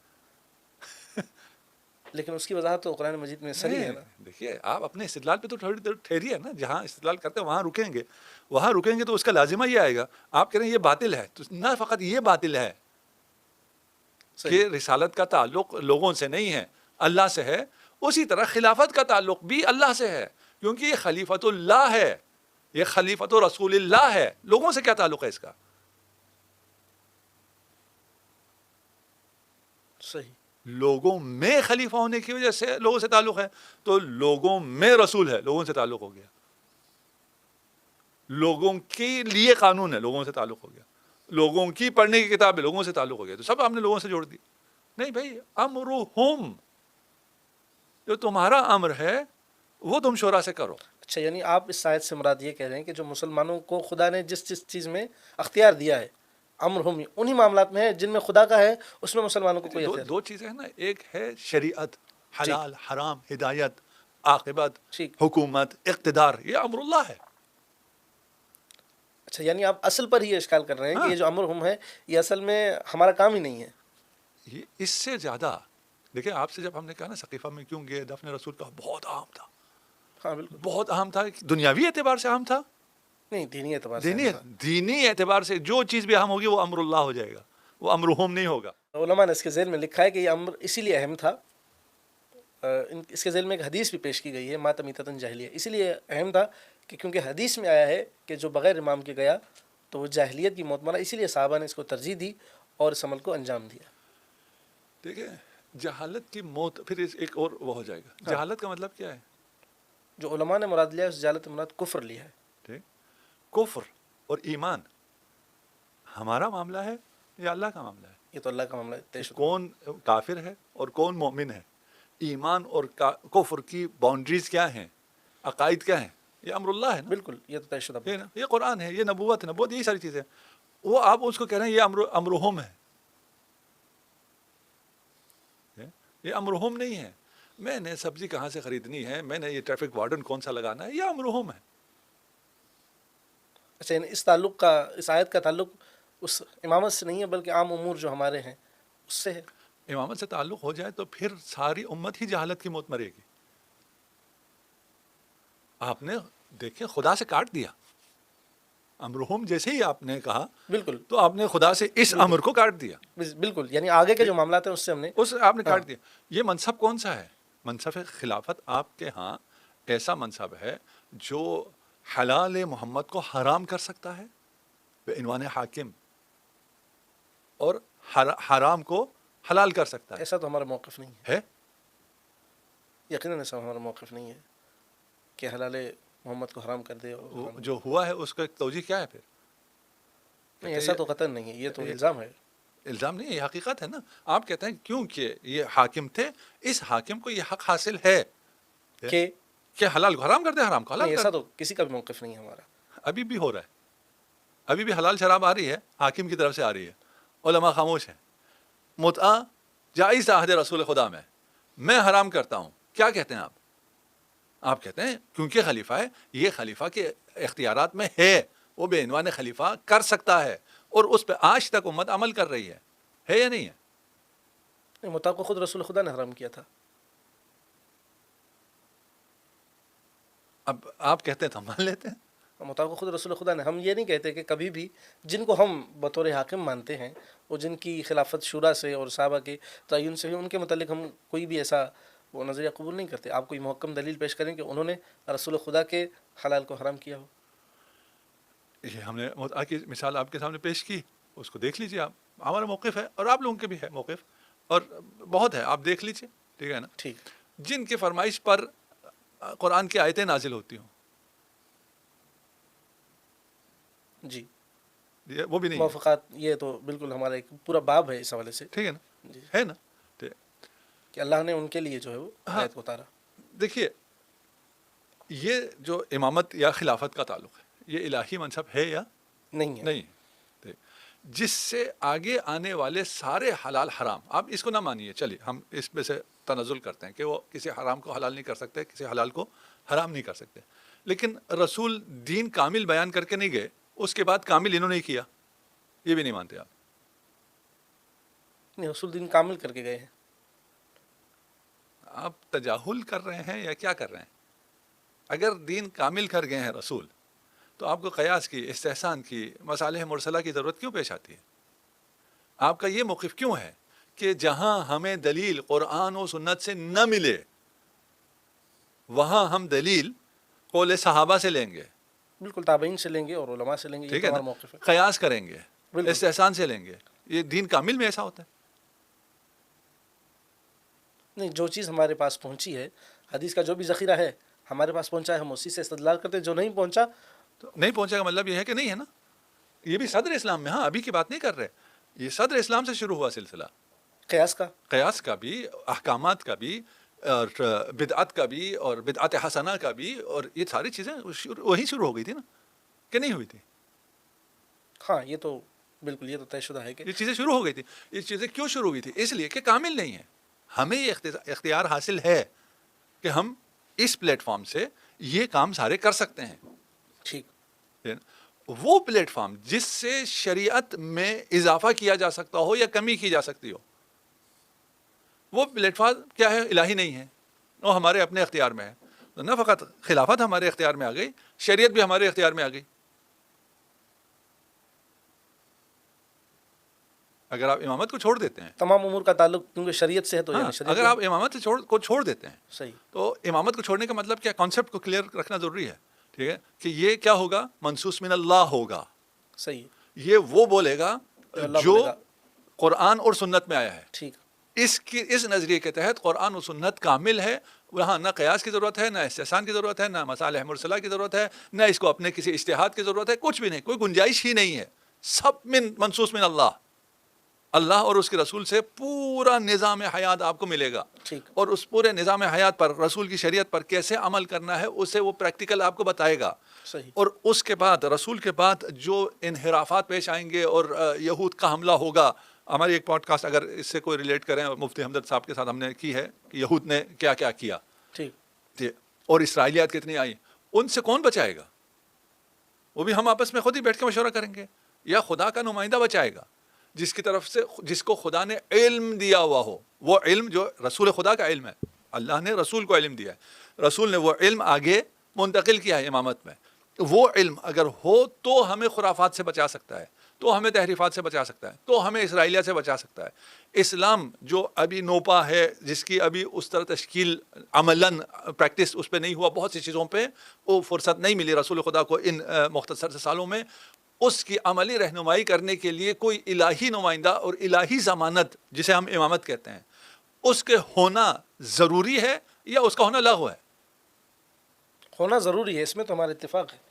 [SPEAKER 1] لیکن اس کی وضاحت تو قرآن مجید میں صریح ہے نا.
[SPEAKER 2] دیکھیے آپ اپنے استدلال پہ تو تھوڑی دیر ٹھہریے نا. جہاں استدلال کرتے ہیں وہاں رکیں گے تو اس کا لازمہ یہ آئے گا. آپ کہہ رہے ہیں یہ باطل ہے تو نہ فقط یہ باطل ہے
[SPEAKER 1] صحیح.
[SPEAKER 2] کہ رسالت کا تعلق لوگوں سے نہیں ہے اللہ سے ہے. اسی طرح خلافت کا تعلق بھی اللہ سے ہے کیونکہ یہ خلیفۃ اللہ ہے, یہ خلیفۃ رسول اللہ ہے. لوگوں سے کیا تعلق ہے اس کا؟
[SPEAKER 1] صحیح.
[SPEAKER 2] لوگوں میں خلیفہ ہونے کی وجہ سے لوگوں سے تعلق ہے تو لوگوں میں رسول ہے, لوگوں سے تعلق ہو گیا. لوگوں کے لیے قانون ہے, لوگوں سے تعلق ہو گیا. لوگوں کی پڑھنے کی کتاب ہے, لوگوں سے تعلق ہو گیا. تو سب آپ نے لوگوں سے جوڑ دی. نہیں بھائی, امرہم, جو تمہارا امر ہے وہ تم شورا سے کرو.
[SPEAKER 1] اچھا, یعنی آپ اس آیت سے مراد یہ کہہ رہے ہیں کہ جو مسلمانوں کو خدا نے جس جس چیز میں اختیار دیا ہے امر ہم انہی معاملات میں ہے جن میں خدا کا ہے, اس میں مسلمانوں کو کوئی اختیار
[SPEAKER 2] دو چیزیں ہیں نا, ایک ہے شریعت, حلال حرام, ہدایت, عاقبت,
[SPEAKER 1] ٹھیک.
[SPEAKER 2] حکومت, اقتدار, یہ امر اللہ ہے.
[SPEAKER 1] اچھا, یعنی آپ اصل پر ہی اشکال کر رہے ہیں کہ یہ جو امر ہم ہے یہ اصل میں ہمارا کام ہی نہیں ہے.
[SPEAKER 2] یہ اس سے زیادہ دیکھیں, آپ سے جب ہم نے کہا نا ثقیفہ میں کیوں گئے, دفن رسول کا بہت اہم تھا.
[SPEAKER 1] ہاں بالکل.
[SPEAKER 2] بہت اہم تھا, دنیاوی اعتبار سے اہم تھا,
[SPEAKER 1] نہیں, دینی اعتبار سے ہم تھا.
[SPEAKER 2] دینی اعتبار سے جو چیز بھی اہم ہوگی وہ امر اللہ ہو جائے گا, وہ امرہم نہیں ہوگا.
[SPEAKER 1] علماء نے اس کے ذیل میں لکھا ہے کہ یہ امر اسی لیے اہم تھا, اس کے ذیل میں ایک حدیث بھی پیش کی گئی ہے مات میتۃ جاہلیہ, اسی لیے اہم تھا کہ کیونکہ حدیث میں آیا ہے کہ جو بغیر امام کے گیا تو وہ جاہلیت کی موت مرا, اسی لیے صحابہ نے اس کو ترجیح دی اور اس عمل کو انجام دیا.
[SPEAKER 2] دیکھیں, جہالت کی موت, پھر ایک اور وہ ہو جائے گا. جہالت کا مطلب کیا ہے؟
[SPEAKER 1] جو علماء نے مراد لیا ہے اس جہالت مراد کفر لیا ہے.
[SPEAKER 2] ٹھیک, کفر اور ایمان ہمارا معاملہ ہے یا اللہ کا معاملہ ہے؟
[SPEAKER 1] یہ تو اللہ کا معاملہ ہے.
[SPEAKER 2] کون کافر ہے اور کون مومن ہے؟ ایمان اور کفر کی باؤنڈریز کیا ہیں, عقائد کیا ہیں؟ یہ امر اللہ ہے نا.
[SPEAKER 1] بالکل, یہ تو طے شدہ.
[SPEAKER 2] یہ قرآن ہے, یہ نبوت ہے, نبوت یہی ساری چیزیں. وہ آپ اس کو کہہ رہے ہیں یہ امرہم ہے. یہ امرہم نہیں ہے. میں نے سبزی کہاں سے خریدنی ہے, میں نے یہ ٹریفک وارڈن کون سا لگانا ہے, یہ امرہم ہے.
[SPEAKER 1] اچھا, اس تعلق کا, اس آیت کا تعلق اس امامت سے نہیں ہے بلکہ عام امور جو ہمارے ہیں اس سے ہے.
[SPEAKER 2] امامت سے تعلق ہو جائے تو پھر ساری امت ہی جہالت کی موت مرے گی. آپ نے دیکھیں خدا سے کاٹ دیا امرہم, جیسے ہی آپ نے کہا
[SPEAKER 1] بالکل,
[SPEAKER 2] تو آپ نے خدا سے اس امر کو کاٹ دیا.
[SPEAKER 1] بالکل, یعنی آگے کے جو معاملات ہیں اس سے ہم نے
[SPEAKER 2] آپ نے کاٹ دیا. یہ منصب کون سا ہے؟ منصب خلافت آپ کے ہاں ایسا منصب ہے جو حلال محمد کو حرام کر سکتا ہے بعنوان حاکم, اور حرام کو حلال کر سکتا ہے.
[SPEAKER 1] ایسا تو ہمارا موقف نہیں ہے.
[SPEAKER 2] ہے
[SPEAKER 1] یقیناً ایسا ہمارا موقف نہیں ہے کہ حلال محمد کو حرام کر دے.
[SPEAKER 2] جو ہوا ہے اس کا توجیہ کیا ہے پھر؟
[SPEAKER 1] نہیں, ایسا تو قطعاً نہیں ہے, یہ تو الزام ہے.
[SPEAKER 2] الزام نہیں, یہ حقیقت ہے نا. آپ کہتے ہیں کیونکہ یہ حاکم تھے, اس حاکم کو یہ حق حاصل ہے کہ حلال کو حرام کر دے, حرام کو حلال کر دے.
[SPEAKER 1] ایسا تو کسی کا بھی موقف نہیں ہے ہمارا.
[SPEAKER 2] ابھی بھی ہو رہا ہے, ابھی بھی حلال شراب آ رہی ہے, حاکم کی طرف سے آ رہی ہے, علماء خاموش ہیں. متعہ جائز عہد رسول خدا میں حرام کرتا ہوں, کیا کہتے ہیں آپ؟ آپ کہتے ہیں کیونکہ خلیفہ ہے, یہ خلیفہ کے اختیارات میں ہے, وہ بے عنوان خلیفہ کر سکتا ہے, اور اس پہ آج تک امت عمل کر رہی ہے یا نہیں ہے؟
[SPEAKER 1] نہیں, متعہ کو خود رسول خدا نے حرام کیا تھا.
[SPEAKER 2] اب آپ کہتے ہیں تو ہم مان لیتے ہیں.
[SPEAKER 1] متعہ کو خود رسول خدا نے. ہم یہ نہیں کہتے کہ کبھی بھی جن کو ہم بطور حاکم مانتے ہیں وہ جن کی خلافت شورا سے اور صحابہ کے تعین سے ہوئی, ان کے متعلق ہم کوئی بھی ایسا وہ نظریہ قبول نہیں کرتے. آپ کوئی محکم دلیل پیش کریں کہ انہوں نے رسول خدا کے حلال کو حرام کیا ہو.
[SPEAKER 2] یہ ہم نے متعہ کی مثال آپ کے سامنے پیش کی, اس کو دیکھ لیجیے آپ. ہمارا موقف ہے اور آپ لوگوں کے بھی ہے موقف, اور بہت ہے, آپ دیکھ لیجیے. ٹھیک ہے نا.
[SPEAKER 1] ٹھیک.
[SPEAKER 2] جن کی فرمائش پر قرآن کی آیتیں نازل ہوتی ہوں,
[SPEAKER 1] جی
[SPEAKER 2] وہ بھی نہیں ہے.
[SPEAKER 1] موافقات، یہ تو بالکل ہمارا ایک پورا باب ہے اس حوالے سے.
[SPEAKER 2] ٹھیک ہے نا،
[SPEAKER 1] جی
[SPEAKER 2] ہے نا. ٹھیک.
[SPEAKER 1] کہ اللہ نے ان کے لیے جو ہے وہ
[SPEAKER 2] ہاں.
[SPEAKER 1] آیت کو اتارا.
[SPEAKER 2] دیکھیے یہ جو امامت یا خلافت کا تعلق ہے یہ الہی منصب ہے یا
[SPEAKER 1] نہیں ہے.
[SPEAKER 2] نہیں؟ ٹھیک. جس سے آگے آنے والے سارے حلال حرام، آپ اس کو نہ مانیے، چلیے ہم اس میں سے تنزل کرتے ہیں کہ وہ کسی حرام کو حلال نہیں کر سکتے، کسی حلال کو حرام نہیں کر سکتے، لیکن رسول دین کامل بیان کر کے نہیں گئے، اس کے بعد کامل انہوں نے کیا، یہ بھی نہیں مانتے آپ؟
[SPEAKER 1] نہیں، رسول دین کامل کر کے گئے ہیں.
[SPEAKER 2] آپ تجاہل کر رہے ہیں یا کیا کر رہے ہیں؟ اگر دین کامل کر گئے ہیں رسول، تو آپ کو قیاس کی، استحسان کی، مصالح مرسلہ کی ضرورت کیوں پیش آتی ہے؟ آپ کا یہ موقف کیوں ہے کہ جہاں ہمیں دلیل قرآن و سنت سے نہ ملے وہاں ہم دلیل قول صحابہ سے لیں گے،
[SPEAKER 1] بالکل تابعین سے لیں گے اور علماء سے لیں گے. یہ
[SPEAKER 2] ٹھیک
[SPEAKER 1] تو
[SPEAKER 2] ہے
[SPEAKER 1] ہمارا
[SPEAKER 2] نا،
[SPEAKER 1] موقف ہے.
[SPEAKER 2] قیاس کریں گے،
[SPEAKER 1] بالکل.
[SPEAKER 2] استحسان سے لیں گے. یہ دین کامل میں ایسا ہوتا ہے؟
[SPEAKER 1] نہیں، جو چیز ہمارے پاس پہنچی ہے، حدیث کا جو بھی ذخیرہ ہے ہمارے پاس پہنچا ہے، ہم اسی سے استدلال کرتے ہیں. جو نہیں پہنچا
[SPEAKER 2] تو نہیں پہنچے کا مطلب یہ ہے کہ نہیں ہے نا. یہ بھی صدر اسلام میں، ہاں ابھی کی بات نہیں کر رہے، یہ صدر اسلام سے شروع ہوا سلسلہ،
[SPEAKER 1] قیاس کا.
[SPEAKER 2] قیاس کا بھی، احکامات کا بھی، اور بدعت کا بھی، اور بدعت حسنہ کا بھی، اور یہ ساری چیزیں وہیں شروع ہو گئی تھی نا، کہ نہیں ہوئی تھی؟
[SPEAKER 1] ہاں یہ تو بالکل، یہ تو طے شدہ ہے کہ
[SPEAKER 2] یہ چیزیں شروع ہو گئی تھی. یہ چیزیں کیوں شروع ہوئی تھی؟ اس لیے کہ کامل نہیں ہے. ہمیں یہ اختیار حاصل ہے کہ ہم اس پلیٹ فارم سے یہ کام سارے کر سکتے ہیں.
[SPEAKER 1] ٹھیک.
[SPEAKER 2] وہ پلیٹ فارم جس سے شریعت میں اضافہ کیا جا سکتا ہو یا کمی کی جا سکتی ہو، وہ پلیٹ فارم کیا ہے؟ الہی نہیں ہے، وہ ہمارے اپنے اختیار میں ہے. نہ فقط خلافت ہمارے اختیار میں آ گئی، شریعت بھی ہمارے اختیار میں آ گئی. اگر آپ امامت کو چھوڑ دیتے ہیں،
[SPEAKER 1] تمام امور کا تعلق کیونکہ شریعت سے ہے تو
[SPEAKER 2] ہاں
[SPEAKER 1] یعنی شریعت
[SPEAKER 2] اگر آپ امامت کو چھوڑ دیتے ہیں،
[SPEAKER 1] صحیح.
[SPEAKER 2] تو امامت کو چھوڑنے کا مطلب کیا؟ کانسیپٹ کو کلیئر رکھنا ضروری ہے. ٹھیک ہے، کہ یہ کیا ہوگا؟ منصوص من اللہ ہوگا.
[SPEAKER 1] صحیح.
[SPEAKER 2] یہ وہ بولے گا
[SPEAKER 1] جو اللہ
[SPEAKER 2] جو
[SPEAKER 1] بولے گا.
[SPEAKER 2] قرآن اور سنت میں آیا ہے.
[SPEAKER 1] ٹھیک.
[SPEAKER 2] اس نظریے کے تحت قرآن و سنت کامل ہے، وہاں نہ قیاس کی ضرورت ہے، نہ استحسان کی ضرورت ہے، نہ مصالح مرسلہ کی ضرورت ہے، نہ اس کو اپنے کسی اجتہاد کی ضرورت ہے، کچھ بھی نہیں، کوئی گنجائش ہی نہیں ہے. سب منصوص من اللہ، اللہ اور اس کے رسول سے پورا نظام حیات آپ کو ملے گا.
[SPEAKER 1] ٹھیک.
[SPEAKER 2] اور اس پورے نظام حیات پر، رسول کی شریعت پر کیسے عمل کرنا ہے اسے وہ پریکٹیکل آپ کو بتائے گا.
[SPEAKER 1] صحیح.
[SPEAKER 2] اور اس کے بعد رسول کے بعد جو انحرافات پیش آئیں گے اور یہود کا حملہ ہوگا. ہماری ایک پوڈ کاسٹ اگر اس سے کوئی ریلیٹ کریں، مفتی ہمدرد صاحب کے ساتھ ہم نے کی ہے کہ یہود نے کیا کیا کیا،
[SPEAKER 1] ٹھیک.
[SPEAKER 2] اور اسرائیلیات کتنی آئی، ان سے کون بچائے گا؟ وہ بھی ہم آپس میں خود ہی بیٹھ کے مشورہ کریں گے، یا خدا کا نمائندہ بچائے گا جس کی طرف سے، جس کو خدا نے علم دیا ہوا ہو. وہ علم جو رسول خدا کا علم ہے، اللہ نے رسول کو علم دیا ہے، رسول نے وہ علم آگے منتقل کیا ہے امامت میں. وہ علم اگر ہو تو ہمیں خرافات سے بچا سکتا ہے، تو ہمیں تحریفات سے بچا سکتا ہے، تو ہمیں اسرائیلیہ سے بچا سکتا ہے. اسلام جو ابھی نوپا ہے، جس کی ابھی اس طرح تشکیل عملاً پریکٹس اس پہ نہیں ہوا، بہت سی چیزوں پہ وہ فرصت نہیں ملی رسول خدا کو ان مختصر سے سالوں میں، اس کی عملی رہنمائی کرنے کے لیے کوئی الہی نمائندہ اور الہی ضمانت جسے ہم امامت کہتے ہیں، اس کے ہونا ضروری ہے یا اس کا ہونا لغو ہے؟
[SPEAKER 1] ہونا ضروری ہے، اس میں تو ہمارا اتفاق ہے،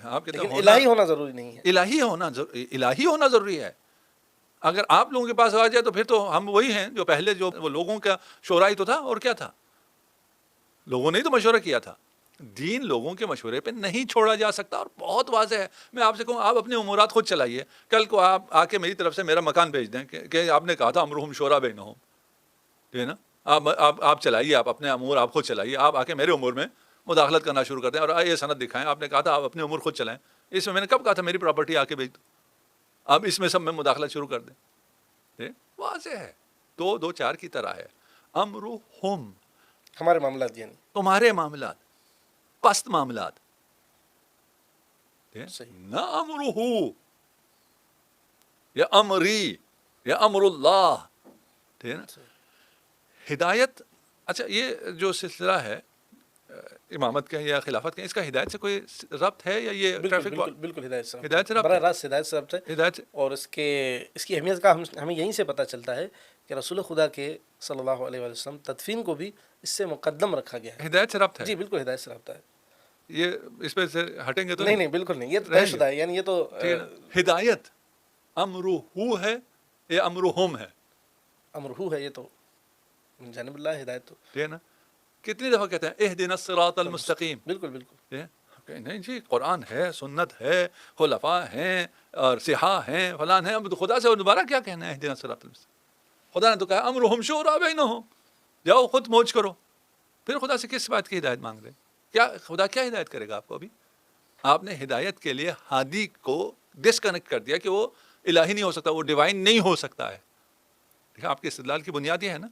[SPEAKER 2] آپ کہتے ہیں
[SPEAKER 1] لیکن الہی ہونا ضروری نہیں ہے.
[SPEAKER 2] الہی ہونا ضروری ہے. اگر آپ لوگوں کے پاس آ جائے تو پھر تو ہم وہی ہیں جو پہلے، جو وہ لوگوں کا شورا ہی تو تھا، اور کیا تھا؟ لوگوں نے ہی تو مشورہ کیا تھا. دین لوگوں کے مشورے پہ نہیں چھوڑا جا سکتا، اور بہت واضح ہے. میں آپ سے کہوں، آپ اپنے امورات خود چلائیے. کل کو آپ آ کے میری طرف سے میرا مکان بھیج دیں کہ آپ نے کہا تھا امرہم شورا بینہم، ٹھیک ہے نا، آپ چلائیے، آپ اپنے امور آپ خود چلائیے. آپ آ کے میرے امور میں مداخلت کرنا شروع کر دیں اور یہ سند دکھائیں، آپ نے کہا تھا آپ اپنے امور خود چلائیں. اس میں نے کب کہا تھا میری پراپرٹی آ کے بھیج دو؟ آپ اس میں سب میں مداخلت شروع کر دیں. واضح ہے، 2-2-4 کی طرح ہے. امرہم،
[SPEAKER 1] ہمارے معاملات، یعنی
[SPEAKER 2] تمہارے معاملات، پست معاملات.
[SPEAKER 1] صحیح.
[SPEAKER 2] نہ امرہو یا امری یا امر اللہ. ٹھیک ہے نا. ہدایت، اچھا یہ جو سلسلہ ہے امامت کا یا خلافت کا، اس کا ہدایت سے کوئی ربط ہے یا یہ ٹریفک؟
[SPEAKER 1] بالکل ہدایت سے
[SPEAKER 2] ہدایت سے ربط
[SPEAKER 1] براہ
[SPEAKER 2] ہے.
[SPEAKER 1] راست ہدایت سے ربط ہے.
[SPEAKER 2] ہدایت سے،
[SPEAKER 1] اور اس کی اہمیت کا ہمیں یہیں سے پتہ چلتا ہے کہ رسول خدا کے صلی اللہ علیہ وسلم تدفین کو بھی اس سے مقدم رکھا گیا ہے.
[SPEAKER 2] ہدایت سے ربط ہے.
[SPEAKER 1] جی بالکل ہدایت سے رابطہ ہے.
[SPEAKER 2] یہ اس پہ سے ہٹیں گے تو
[SPEAKER 1] نہیں نہیں بالکل نہیں، یہ تو طے
[SPEAKER 2] رہیں گے۔
[SPEAKER 1] شدہ ہے، یعنی یہ تو
[SPEAKER 2] ٹھیک ہے نا؟ ہدایت امرہ ہے یا امرہم ہے؟
[SPEAKER 1] امرہو ہے، یہ تو من جانب اللہ ہدایت تو
[SPEAKER 2] ٹھیک ہے نا؟ کتنی دفعہ کہتے ہیں اہدنا الصراط المستقیم؟
[SPEAKER 1] بالکل بالکل
[SPEAKER 2] ٹھیک ہے؟ کہ نہیں جی قرآن ہے، سنت ہے، خلفاء ہیں اور صحاح ہیں، فلان ہیں، اب تو خدا سے اور دوبارہ کیا کہنا ہے اہدنا الصراط المستقیم؟ خدا نے تو کہا امرہم شورا بینہم، جاؤ خود موج کرو۔ پھر خدا سے کس بات کی ہدایت مانگ رہے ہیں؟ کیا خدا کیا ہدایت کرے گا آپ کو؟ ابھی آپ نے ہدایت کے لیے ہادی کو ڈسکنیکٹ کر دیا کہ وہ الہی نہیں ہو سکتا، وہ ڈیوائن نہیں ہو سکتا ہے۔ ٹھیک ہے، آپ کے استدلال کی بنیاد یہ ہے نا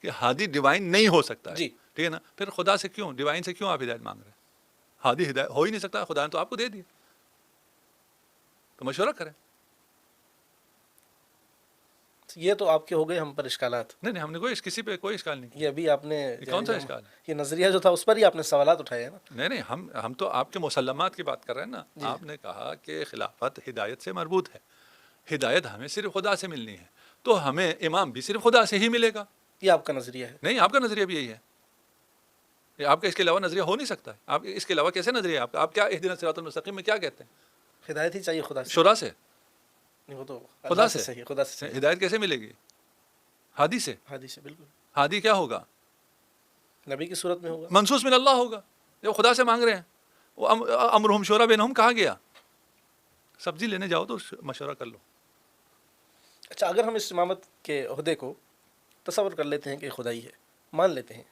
[SPEAKER 2] کہ ہادی ڈیوائن نہیں ہو سکتا ہے،
[SPEAKER 1] جی۔
[SPEAKER 2] ٹھیک ہے نا؟ پھر خدا سے کیوں، ڈیوائن سے کیوں آپ ہدایت مانگ رہے ہیں؟ ہادی ہدایت ہو ہی نہیں سکتا، خدا نے تو آپ کو دے دیا، تو مشورہ کریں۔
[SPEAKER 1] یہ تو آپ کے ہو گئے ہم پر اشکالات،
[SPEAKER 2] نہیں ہم نے کسی پہ کوئی اشکال نہیں کیا۔
[SPEAKER 1] یہ ابھی آپ نے
[SPEAKER 2] یہ کون سا اشکال ہے؟
[SPEAKER 1] یہ نظریہ جو تھا اس پر ہی آپ نے سوالات اٹھائے ہیں نا۔
[SPEAKER 2] نہیں ہم تو آپ کے مسلمات کی بات کر رہے ہیں نا۔
[SPEAKER 1] جی۔
[SPEAKER 2] آپ نے کہا کہ خلافت ہدایت سے مربوط ہے، ہدایت ہمیں صرف خدا سے ملنی ہے، تو ہمیں امام بھی صرف خدا سے ہی ملے گا۔
[SPEAKER 1] یہ آپ کا نظریہ ہے؟
[SPEAKER 2] نہیں، آپ کا نظریہ بھی یہی ہے، یہ آپ کا اس کے علاوہ نظریہ ہو نہیں سکتا ہے۔ آپ اس کے علاوہ کیسے نظریہ ہے آپ کا؟ آپ کیا اہدنا الصراط المستقیم میں کیا کہتے ہیں؟
[SPEAKER 1] ہدایت ہی چاہیے خدا سے،
[SPEAKER 2] شورا سے،
[SPEAKER 1] نہیں وہ تو
[SPEAKER 2] خدا
[SPEAKER 1] اللہ
[SPEAKER 2] سے
[SPEAKER 1] صحیح، خدا سے صحیح،
[SPEAKER 2] ہدایت کیسے ملے گی؟ ہادی سے۔
[SPEAKER 1] ہادی سے بالکل،
[SPEAKER 2] ہادی کیا ہوگا؟
[SPEAKER 1] نبی کی صورت میں ہوگا۔
[SPEAKER 2] منصوص من اللہ ہوگا۔ جب خدا سے مانگ رہے ہیں، وہ امرہم شورا بینہم کہاں گیا؟ سبزی لینے جاؤ تو مشورہ کر لو۔
[SPEAKER 1] اچھا، اگر ہم اس امامت کے عہدے کو تصور کر لیتے ہیں کہ خدائی ہے، مان لیتے ہیں،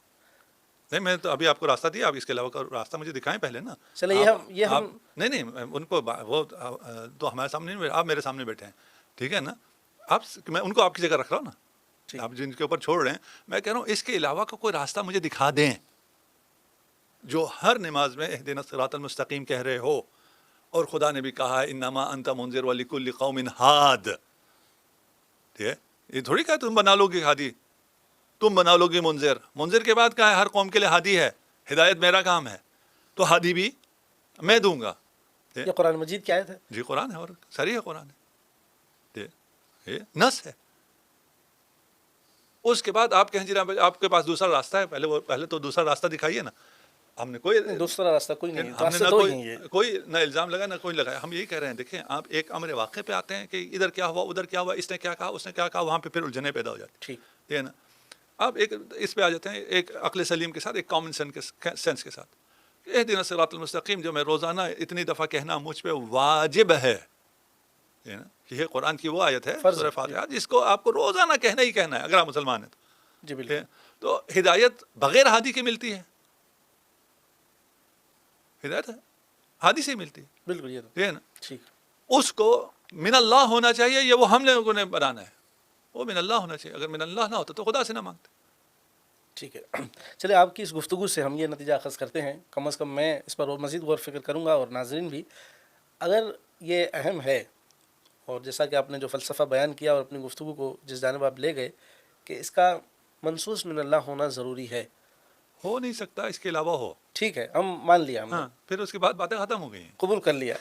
[SPEAKER 2] نہیں میں تو ابھی آپ کو راستہ دیا، آپ اس کے علاوہ کا راستہ مجھے دکھائیں پہلے نا۔
[SPEAKER 1] چلے یہ ہم
[SPEAKER 2] نہیں ان کو وہ تو ہمارے سامنے نہیں، آپ میرے سامنے بیٹھے ہیں، ٹھیک ہے نا؟ میں ان کو آپ کی جگہ رکھ رہا ہوں نا، آپ جن کے اوپر چھوڑ رہے ہیں، میں کہہ رہا ہوں اس کے علاوہ کا کوئی راستہ مجھے دکھا دیں جو ہر نماز میں اہدنا الصراط المستقیم کہہ رہے ہو، اور خدا نے بھی کہا ہے انما انت منذر ولکل قوم ہاد۔ ٹھیک ہے، یہ تھوڑی کہا تم بنا لو گے ہادی، تم بنا لو گے منذر۔ منذر کے بعد کہا ہے ہر قوم کے لیے ہادی ہے، ہدایت میرا کام ہے، تو ہادی بھی میں دوں گا۔
[SPEAKER 1] یہ قرآن مجید کی آیت ہے؟
[SPEAKER 2] جی قرآن ہے، اور صریح قرآن ہے، یہ نص ہے۔ اس کے بعد آپ کہیں جناب آپ کے پاس دوسرا راستہ ہے، پہلے تو دوسرا راستہ دکھائیے نا۔ ہم نے کوئی
[SPEAKER 1] دوسرا راستہ کوئی نہیں،
[SPEAKER 2] ہم نے
[SPEAKER 1] راستہ
[SPEAKER 2] نہ
[SPEAKER 1] دو ہی ہیں یہ۔
[SPEAKER 2] کوئی نہ الزام لگا نہ کوئی لگایا، ہم یہی کہہ رہے ہیں دیکھیں آپ ایک امر واقع پہ آتے ہیں کہ ادھر کیا ہوا ادھر کیا ہوا، اس نے کیا کہا اس نے کیا کہا، وہاں پہ پھر الجھنیں پیدا ہو جاتی
[SPEAKER 1] ٹھیک،
[SPEAKER 2] ہے نا۔ آپ ایک اس پہ آ جاتے ہیں، ایک عقل سلیم کے ساتھ، ایک کامن سینس کے ساتھ، اہدنا الصراط المستقیم جو میں روزانہ اتنی دفعہ کہنا مجھ پہ واجب ہے نا، یہ قرآن کی وہ آیت ہے سورہ فاتحہ جس کو آپ کو روزانہ کہنا ہی کہنا ہے اگر آپ مسلمان ہیں تو۔
[SPEAKER 1] جی بالکل،
[SPEAKER 2] تو ہدایت بغیر ہادی کے ملتی ہے، ہدایت ہادی سے ہی ملتی ہے،
[SPEAKER 1] بالکل، یہ تو
[SPEAKER 2] ٹھیک ہے نا۔
[SPEAKER 1] ٹھیک،
[SPEAKER 2] اس کو من اللہ ہونا چاہیے، یہ وہ ہم لوگوں نے بنانا ہے، وہ من اللہ ہونا چاہیے۔ اگر من اللہ نہ ہوتا تو خدا سے نہ مانگتے۔
[SPEAKER 1] ٹھیک ہے۔ چلے آپ کی اس گفتگو سے ہم یہ نتیجہ اخذ کرتے ہیں، کم از کم میں اس پر اور مزید غور فکر کروں گا اور ناظرین بھی، اگر یہ اہم ہے اور جیسا کہ آپ نے جو فلسفہ بیان کیا اور اپنی گفتگو کو جس جانب آپ لے گئے کہ اس کا منصوص من اللہ ہونا ضروری ہے،
[SPEAKER 2] ہو نہیں سکتا اس کے علاوہ ہو،
[SPEAKER 1] ٹھیک ہے، ہم مان لیا، ہم نے
[SPEAKER 2] ہاں، پھر اس کے بعد باتیں ختم ہو گئی ہیں۔
[SPEAKER 1] قبول کر لیا۔